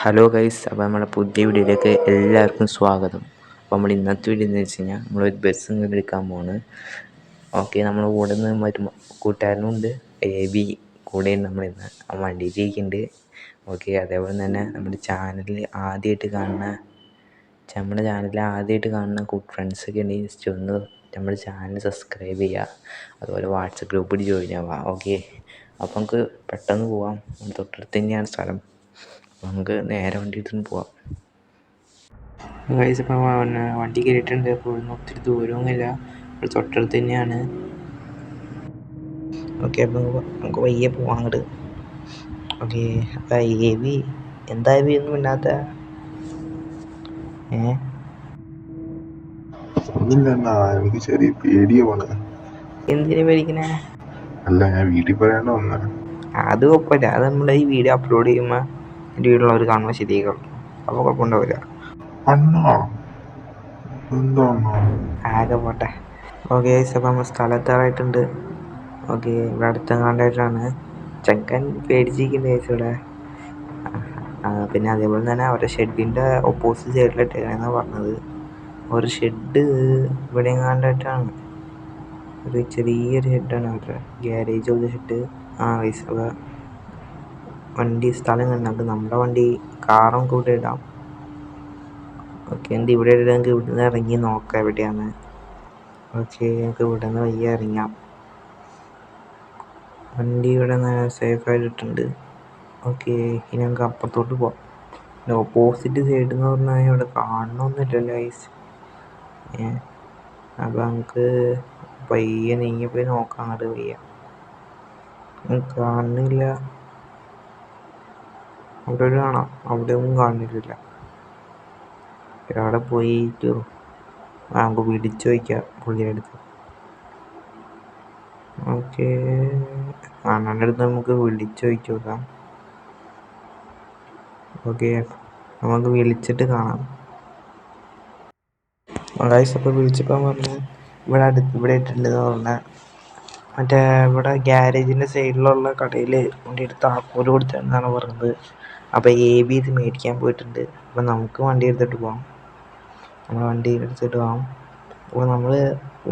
Hello guys, അപ്പോൾ നമ്മുടെ പുതിയ വീഡിയോയിലേക്ക് എല്ലാവർക്കും സ്വാഗതം. അപ്പോൾ നമ്മൾ ഇന്നത്തെ വീഡിയോ എന്ന് വെച്ച് കഴിഞ്ഞാൽ നമ്മളൊരു ബസ് ഇങ്ങനെ എടുക്കാൻ പോകുന്നു. ഓക്കെ, നമ്മൾ കൂടെ നിന്ന് മറ്റു കൂട്ടുകാരനുണ്ട്, ബി കൂടെ നമ്മളിന്ന് ആ വണ്ടിയിലിരിക്കുന്നുണ്ട്. ഓക്കെ, അതേപോലെ തന്നെ നമ്മുടെ ചാനലിൽ ആദ്യമായിട്ട് കാണുന്ന ഫ്രണ്ട്സൊക്കെ ഉണ്ടെങ്കിൽ ജസ്റ്റ് ഒന്ന് നമ്മുടെ ചാനൽ സബ്സ്ക്രൈബ് ചെയ്യുക. അതുപോലെ വാട്സപ്പ് ഗ്രൂപ്പിൽ ജോയിൻ ആവുക. ഓക്കെ, അപ്പോൾ നമുക്ക് പെട്ടെന്ന് പോവാം. തൊട്ടടുത്ത് തന്നെയാണ് സ്ഥലം. നമുക്ക് നേരെ വണ്ടി എടുത്തുകൊണ്ട് പോവാം. ഗൈസ്, ഇപ്പോൾ വണ്ടി കയറിയിട്ടുണ്ട്. അപ്പോൾ ഇവിടുന്ന് ഒത്തിരി ദൂരമൊന്നുമില്ല, തൊട്ടടുത്ത് തന്നെയാണ്. ഓക്കെ, അപ്പോൾ നമുക്ക് വയ്യെ പോവാം അങ്ങോട്ട്. ഓക്കെ, അപ്പോൾ എബി എന്താ എബി ഒന്നും ഇല്ലാത്ത എനിക്ക് ചെറിയ പേടിയാണ്. എന്തിനു പേടിക്കണേ? അല്ല, ഞാൻ വീട്ടിൽ പറയാണ്ട് വന്ന. അത് കുഴപ്പമില്ല, അത് നമ്മൾ ഈ വീഡിയോ അപ്ലോഡ് ചെയ്യുമ്പോൾ എൻ്റെ വീട്ടിലുള്ളവർ കാണുമ്പോൾ ശരിയാക്കും. അപ്പോൾ കുഴപ്പമുണ്ടാവില്ല. ആകെ പോട്ടെ. ഓക്കെ, അപ്പോൾ നമ്മൾ സ്ഥലത്താറായിട്ടുണ്ട്. ഓക്കെ, ഇവിടെ അടുത്തെങ്ങാണ്ടായിട്ടാണ്. ചെക്കൻ പേടിച്ചിരിക്കുന്നത് ഇവിടെ. പിന്നെ അതേപോലെ തന്നെ അവരുടെ ഷെഡിൻ്റെ ഓപ്പോസിറ്റ് സൈഡിലിട്ടേക്കാണെന്നാണ് പറഞ്ഞത്. ഒരു ഷെഡ് ഇവിടെ എങ്ങാണ്ടായിട്ടാണ്, ഒരു ചെറിയൊരു ഷെഡാണ് അവരുടെ ഗ്യാരേജ് പോലത്തെ ഷെഡ്. വയസ്സ് വണ്ടി സ്ഥലം കണ്ടാൽ നമ്മുടെ വണ്ടി കാറും കൂടെ ഇടാം. ഓക്കെ, എന്ത് ഇവിടെ ഇടാമെങ്കിൽ ഇവിടുന്ന് ഇറങ്ങി നോക്കാം എവിടെയാണ്. ഓക്കെ, നമുക്ക് ഇവിടെ നിന്ന് വയ്യ ഇറങ്ങാം. വണ്ടി ഇവിടെ സേഫായിട്ടിട്ടുണ്ട്. ഓക്കെ, ഇനി നമുക്ക് അപ്പുറത്തോട്ട് പോവാം. ഓപ്പോസിറ്റ് സൈഡ് എന്ന് പറഞ്ഞാൽ ഇവിടെ കാണണമെന്നില്ലല്ലോ ഗൈസ്. അപ്പോൾ നമുക്ക് പയ്യെ നീങ്ങിപ്പോയി നോക്കാം. അങ്ങോട്ട് വയ്യ കാണുന്നില്ല. അവിടെ ഒരു കാണാം, അവിടെ ഒന്നും കാണുന്നില്ല. അവിടെ പോയിട്ട് നമുക്ക് വിളിച്ചു ചോദിക്കാം പുള്ളിയുടെ അടുത്ത്. ഓക്കെ, അണ്ണൻ്റെ അടുത്ത് നമുക്ക് വിളിച്ചു ചോദിച്ചു നോക്കാം. ഓക്കെ, നമുക്ക് വിളിച്ചിട്ട് കാണാം. ഗൈസ്, അപ്പോൾ വിളിച്ചപ്പോൾ പറഞ്ഞു ഇവിടെ ഇട്ടിട്ടുണ്ടെന്ന് പറഞ്ഞാൽ മറ്റേ ഇവിടെ ഗ്യാരേജിൻ്റെ സൈഡിലുള്ള കടയിൽ വണ്ടി എടുത്ത് താക്കോല് കൊടുത്തതെന്നാണ് പറഞ്ഞത്. അപ്പോൾ എബി ഇത് മേടിക്കാൻ പോയിട്ടുണ്ട്. അപ്പോൾ നമുക്ക് വണ്ടി എടുത്തിട്ട് പോകാം. നമ്മൾ വണ്ടി എടുത്തിട്ട് പോകാം. അപ്പോൾ നമ്മൾ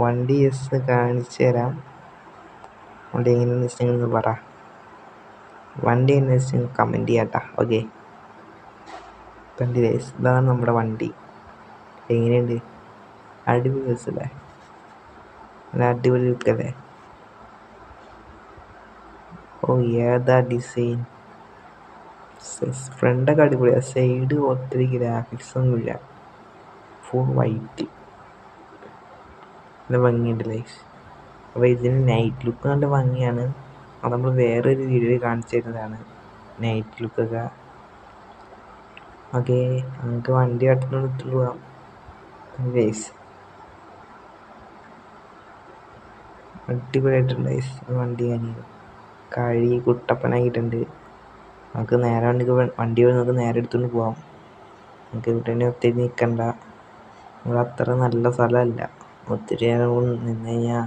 വണ്ടി ജസ്റ്റ് കാണിച്ചു തരാം. വണ്ടി എങ്ങനെയാണെന്ന് വെച്ചിട്ടുണ്ടെങ്കിൽ പറ. വണ്ടി എന്നു വെച്ചിട്ടുണ്ടെങ്കിൽ കമൻറ്റ് ചെയ്യാട്ടാ. ഓക്കെ, ഇതാണ് നമ്മുടെ വണ്ടി. എങ്ങനെയുണ്ട്? അടിപൊളി ബസ്സല്ലേ? നല്ല അടിപൊളി ലുക്കല്ലേ? ഓ, ഏതാ ഡിസൈൻ! ഫ്രണ്ടൊക്കെ അടിപൊളിയാണ്. സൈഡ് ഒത്തിരി ഗ്രാഫിക്സ് ഒന്നുമില്ല, ഫുൾ വൈറ്റ്. നല്ല ഭംഗിയുണ്ട് ലൈഫ്. അപ്പോൾ ഇതിന് നൈറ്റ് ലുക്ക് നല്ല ഭംഗിയാണ്. അത് നമ്മൾ വേറൊരു വീഡിയോയിൽ കാണിച്ചു തരുന്നതാണ് നൈറ്റ് ലുക്കൊക്കെ. ഓക്കെ, നമുക്ക് വണ്ടി അടുത്തോട്ട് പോകാം ഗൈസ്. അടിപൊളിയായിട്ടുണ്ട് ഗൈസ് വണ്ടി. കഴി കുട്ടപ്പനായിട്ടുണ്ട്. നമുക്ക് നേരെ വണ്ടി നമുക്ക് നേരെ എടുത്തുകൊണ്ട് പോകാം. നമുക്ക് ഇവിടെ തന്നെ ഒത്തിരി നിൽക്കണ്ട. ഇവിടെ അത്ര നല്ല സ്ഥലമല്ല. ഒത്തിരി നേരം നിന്ന് കഴിഞ്ഞാൽ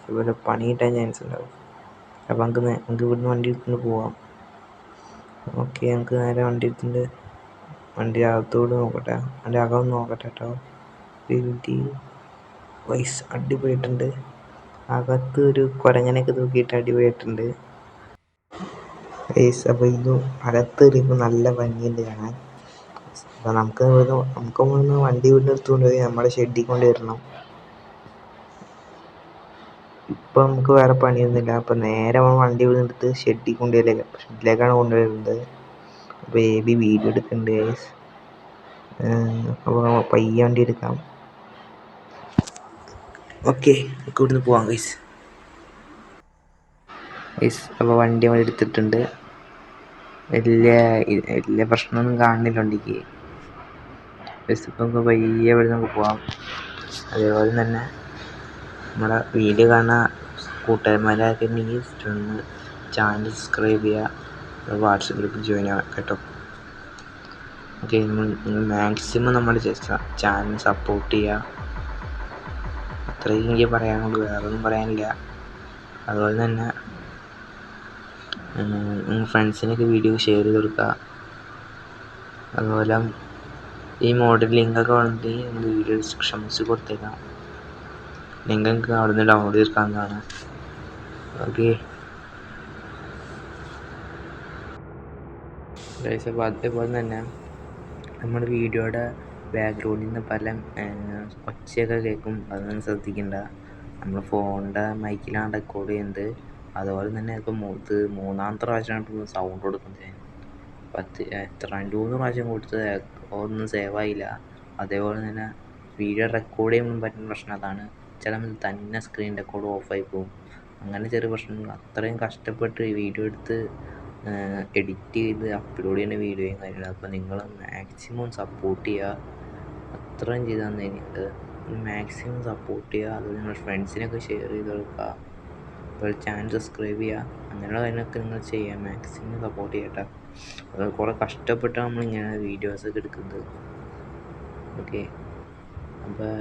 ഇവിടെ പണി കിട്ടാൻ ചാൻസ് ഉണ്ടാവും. അപ്പോൾ നമുക്ക് ഇവിടുന്ന് വണ്ടി എടുത്തുകൊണ്ട് പോവാം. ഓക്കെ, നമുക്ക് നേരെ വണ്ടി എടുത്തിട്ടുണ്ട്. വണ്ടി അകത്തോട് നോക്കട്ടെ, വണ്ടി അകം നോക്കട്ടെ കേട്ടോ. വൈസ് അടിപൊളിയായിട്ടുണ്ട്. അകത്ത് ഒരു കുരങ്ങനെയൊക്കെ തൂക്കിയിട്ട് അടിപൊളിയായിട്ടുണ്ട് വൈസ്. അപ്പോൾ ഇത് അകത്ത് കയറിയപ്പോൾ നല്ല ഭംഗിയുണ്ട് കാണാൻ. അപ്പോൾ നമുക്ക് വണ്ടി വീട്ടിൽ എടുത്തുകൊണ്ട് പോയി നമ്മുടെ ഷെഡിൽ കൊണ്ട് വരണം. ഇപ്പം നമുക്ക് വേറെ പണിയൊന്നുമില്ല. അപ്പം നേരെ വണ്ടി ഇവിടെ എടുത്ത് ഷെഡിലേക്കാണ് കൊണ്ടുവരുന്നത്. അപ്പോൾ എബി വീഡിയോ എടുക്കുന്നുണ്ട് ഗൈസ്. അപ്പോൾ പയ്യെ വണ്ടി എടുക്കാം. ഓക്കെ, നമുക്ക് ഇവിടുന്ന് പോവാം ഗൈസ്. അപ്പോൾ വണ്ടി അവിടെ എടുത്തിട്ടുണ്ട്. വലിയ പ്രശ്നമൊന്നും കാണുന്നില്ല വണ്ടിക്ക്. ഇപ്പം നമുക്ക് പയ്യെ ഇവിടെ നമുക്ക് പോവാം. അതേപോലെ തന്നെ നമ്മുടെ വീഡിയോ കാണുന്ന കൂട്ടുകാരന്മാരൊക്കെ ഉണ്ടെങ്കിൽ ചാനൽ സബ്സ്ക്രൈബ് ചെയ്യുക, വാട്സപ്പ് ഗ്രൂപ്പിൽ ജോയിൻ ആവാം കേട്ടോ. ഓക്കെ, നിങ്ങൾ മാക്സിമം നമ്മുടെ ചാനൽ സപ്പോർട്ട് ചെയ്യുക. അത്രയും എനിക്ക് പറയാനുള്ളൂ, വേറൊന്നും പറയാനില്ല. അതുപോലെ തന്നെ നിങ്ങൾ ഫ്രണ്ട്സിനൊക്കെ വീഡിയോ ഷെയർ ചെയ്ത് കൊടുക്കുക. അതുപോലെ ഈ മോഡൽ ലിങ്കൊക്കെ വേണ്ടി നിങ്ങൾ വീഡിയോ ഡിസ്ക്രിപ്ഷൻസ് കൊടുത്തേക്കാം. ലിങ്ക് നിങ്ങൾക്ക് അവിടെ നിന്ന് ഡൗൺലോഡ് ചെയ്തെടുക്കാവുന്നതാണ്. ഓക്കെ അപ്പോൾ അതേപോലെ തന്നെ നമ്മുടെ വീഡിയോയുടെ ബാക്ക്ഗ്രൗണ്ടിൽ നിന്ന് പല ഒച്ചയൊക്കെ കേൾക്കും. അതൊന്നും ശ്രദ്ധിക്കണ്ട. നമ്മൾ ഫോണിൻ്റെ മൈക്കിലാണ് റെക്കോർഡ് ചെയ്യുന്നത്. അതുപോലെ തന്നെ ഇപ്പോൾ മൂന്നാമത്തെ പ്രാവശ്യമാണ് ഇപ്പോൾ സൗണ്ട് കൊടുക്കുന്നത്. 2-3 പ്രാവശ്യം കൊടുത്ത് ഒന്നും സേവ് ആയില്ല. അതേപോലെ തന്നെ വീഡിയോ റെക്കോർഡ് ചെയ്യുമ്പോൾ പറ്റുന്ന പ്രശ്നം അതാണ്. ചിലപ്പോൾ തന്നെ സ്ക്രീൻ റെക്കോർഡ് ഓഫായി പോകും. അങ്ങനെ ചെറിയ പ്രശ്നങ്ങൾ. അത്രയും കഷ്ടപ്പെട്ട് ഈ വീഡിയോ എടുത്ത് എഡിറ്റ് ചെയ്ത് അപ്ലോഡ് ചെയ്യുന്ന വീഡിയോയും കാര്യങ്ങളും. അപ്പോൾ നിങ്ങൾ മാക്സിമം സപ്പോർട്ട് ചെയ്യുക. അത്രയും ചെയ്ത് തന്നതിന് മാക്സിമം സപ്പോർട്ട് ചെയ്യുക. അതുപോലെ നിങ്ങളുടെ ഫ്രണ്ട്സിനൊക്കെ ഷെയർ ചെയ്ത് കൊടുക്കുക. അതുപോലെ ചാനൽ സബ്സ്ക്രൈബ് ചെയ്യുക. അങ്ങനെയുള്ള കാര്യങ്ങളൊക്കെ നിങ്ങൾ ചെയ്യുക. മാക്സിമം സപ്പോർട്ട് ചെയ്യട്ടെ. അത് കുറേ കഷ്ടപ്പെട്ടാണ് നമ്മളിങ്ങനെ വീഡിയോസൊക്കെ എടുക്കുന്നത്. ഓക്കെ അപ്പോൾ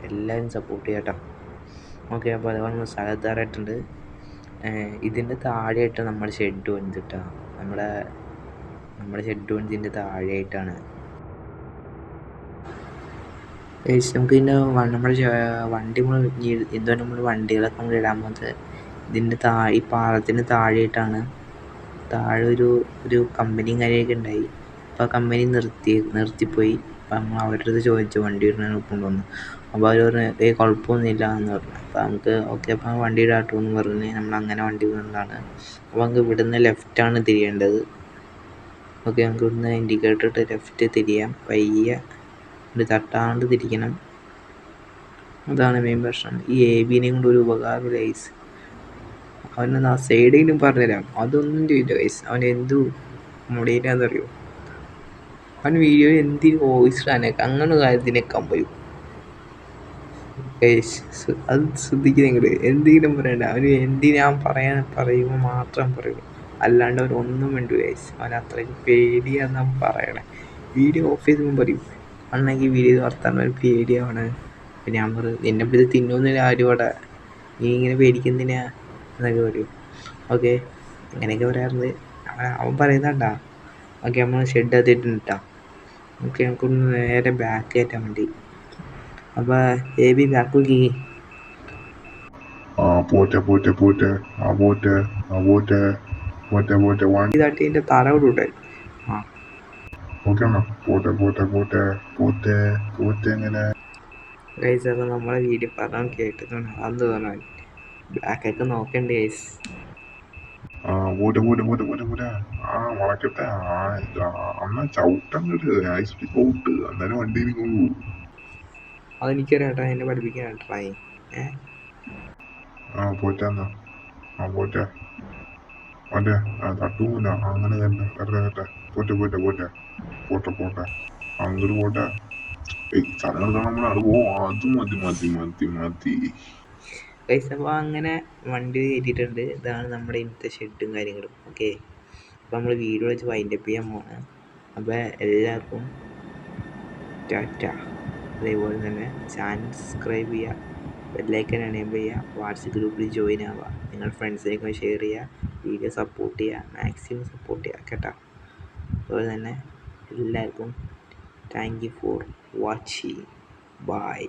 എല്ലാവരും സപ്പോർട്ട് ചെയ്യട്ടോ. ഓക്കെ അപ്പോൾ അതുപോലെ നമ്മൾ സ്ഥലത്താറായിട്ടുണ്ട്. ഇതിൻ്റെ താഴെയായിട്ട് നമ്മുടെ ഷെഡ് വന്നിട്ടാ. നമ്മുടെ ഷെഡ് വന്നതിൻ്റെ താഴെയായിട്ടാണ്. നമുക്ക് ഇതിൻ്റെ നമ്മുടെ വണ്ടി എന്തോ നമ്മൾ വണ്ടികളൊക്കെ നമ്മൾ ഇടാൻ പോകുന്നത് ഇതിൻ്റെ ഈ പാലത്തിന് താഴെയായിട്ടാണ്. താഴെ ഒരു കമ്പനിയും കാര്യമൊക്കെ ഉണ്ടായി. അപ്പോൾ ആ കമ്പനി നിർത്തിപ്പോയി. അപ്പം നമ്മൾ അവരുടെ അടുത്ത് ചോദിച്ചു വണ്ടി ഇടാൻ കൊണ്ടുവന്നു. അപ്പോൾ അവർ പറഞ്ഞു കുഴപ്പമൊന്നുമില്ല എന്ന് പറഞ്ഞു. അപ്പോൾ നമുക്ക് ഓക്കെ അപ്പോൾ വണ്ടി ഇടാട്ടോ എന്ന് പറഞ്ഞ് നമ്മൾ അങ്ങനെ വണ്ടി ഇടുന്നതാണ്. അപ്പോൾ നമുക്ക് ഇവിടുന്ന് ലെഫ്റ്റാണ് തിരിയേണ്ടത്. ഓക്കെ നമുക്ക് ഇവിടുന്ന് ഇൻഡിക്കേറ്റർ ഇട്ട് ലെഫ്റ്റ് തിരിയാം. പയ്യെ തട്ടാണ്ട് തിരിക്കണം. അതാണ് മെയിൻ പ്രശ്നം. ഈ ABനെയും കൊണ്ട് ഒരു ഉപകാരം ഗൈസ്. അവനൊന്ന് ആ സൈഡിലും പറഞ്ഞുതരാം. അതൊന്നും ചെയ്യില്ല ഗൈസ്. അവൻ എന്തു മുടിയില്ലാന്നറിയോ. അവൻ വീഡിയോ എന്തിനും വോയിസ് ഇടാനൊക്കെ അങ്ങനെ കാര്യത്തിനൊക്കെ വരും ഗൈസ്. അത് ശ്രദ്ധിക്കുക നിങ്ങൾ. എന്തെങ്കിലും പറയണ്ട. അവന് ഞാൻ പറയുമ്പോൾ മാത്രം പറയൂ. അല്ലാണ്ട് അവരൊന്നും വേണ്ടു ഗൈസ്. അവൻ അത്രയ്ക്ക് പേടിയാന്നാണ് പറയണേ. വീഡിയോ ഓഫ് ചെയ്തുമ്പോൾ പറയും അന്നെങ്കിൽ വീഡിയോ വർത്താൻ ഒരു പേടിയാണ്. പിന്നെ ഞാൻ പറയും നിന്നെ ഇത് തിന്നുന്നില്ല ആരും ഇവിടെ, നീ ഇങ്ങനെ പേടിക്കുന്നില്ല എന്നൊക്കെ പറയും. ഓക്കെ അങ്ങനെയൊക്കെ പറയാറുണ്ട്. അവൻ പറയുന്നണ്ടാ. ഓക്കെ നമ്മൾ ഷെഡ് എത്തിയിട്ടുണ്ട് കേട്ടോ. ഓക്കെ നമുക്കൊന്ന് നേരെ ബാക്ക് കയറ്റാൻ വേണ്ടി. അപ്പോൾ AB ബാക്ക് നോക്കി. വണ്ടി തട്ടി അതിൻ്റെ തല വിടൂട്ടെ. ഗൈസ് അപ്പോൾ നമ്മളെ വീഡിയോ പറഞ്ഞാൽ കേട്ടിട്ടുണ്ട്. അതെന്ത് പറഞ്ഞാൽ ബാക്കൊക്കെ നോക്കണ്ടേ ഗൈസ്. അതെനിക്കറിയാം കേട്ടോ. എന്നെ പഠിപ്പിക്കാൻ ട്രൈ തട്ടൂല അങ്ങനെ തന്നെ അങ്ങോട്ട് പോട്ടെ. സ്ഥലങ്ങൾ നമ്മൾ മതി. ഗൈസ് അപ്പോൾ അങ്ങനെ വണ്ടി കയറ്റിയിട്ടുണ്ട്. ഇതാണ് നമ്മുടെ ഇന്നത്തെ ഷെഡും കാര്യങ്ങളും. ഓക്കെ അപ്പോൾ നമ്മൾ വീഡിയോ വെച്ച് വൈൻഡപ്പ് ചെയ്യാൻ പോവാണ്. അപ്പോൾ എല്ലാവർക്കും ടാറ്റ. അതേപോലെ തന്നെ ചാനൽ സബ്സ്ക്രൈബ് ചെയ്യുക, ബെല്ലൈക്കൻ എനേബിൾ ചെയ്യുക, വാട്സപ്പ് ഗ്രൂപ്പിൽ ജോയിൻ ആവുക, നിങ്ങൾ ഫ്രണ്ട്സിനൊക്കെ ഷെയർ ചെയ്യുക, വീഡിയോ സപ്പോർട്ട് ചെയ്യുക, മാക്സിമം സപ്പോർട്ട് ചെയ്യുക കേട്ടോ. അതുപോലെ തന്നെ എല്ലാവർക്കും thank you for watching. By.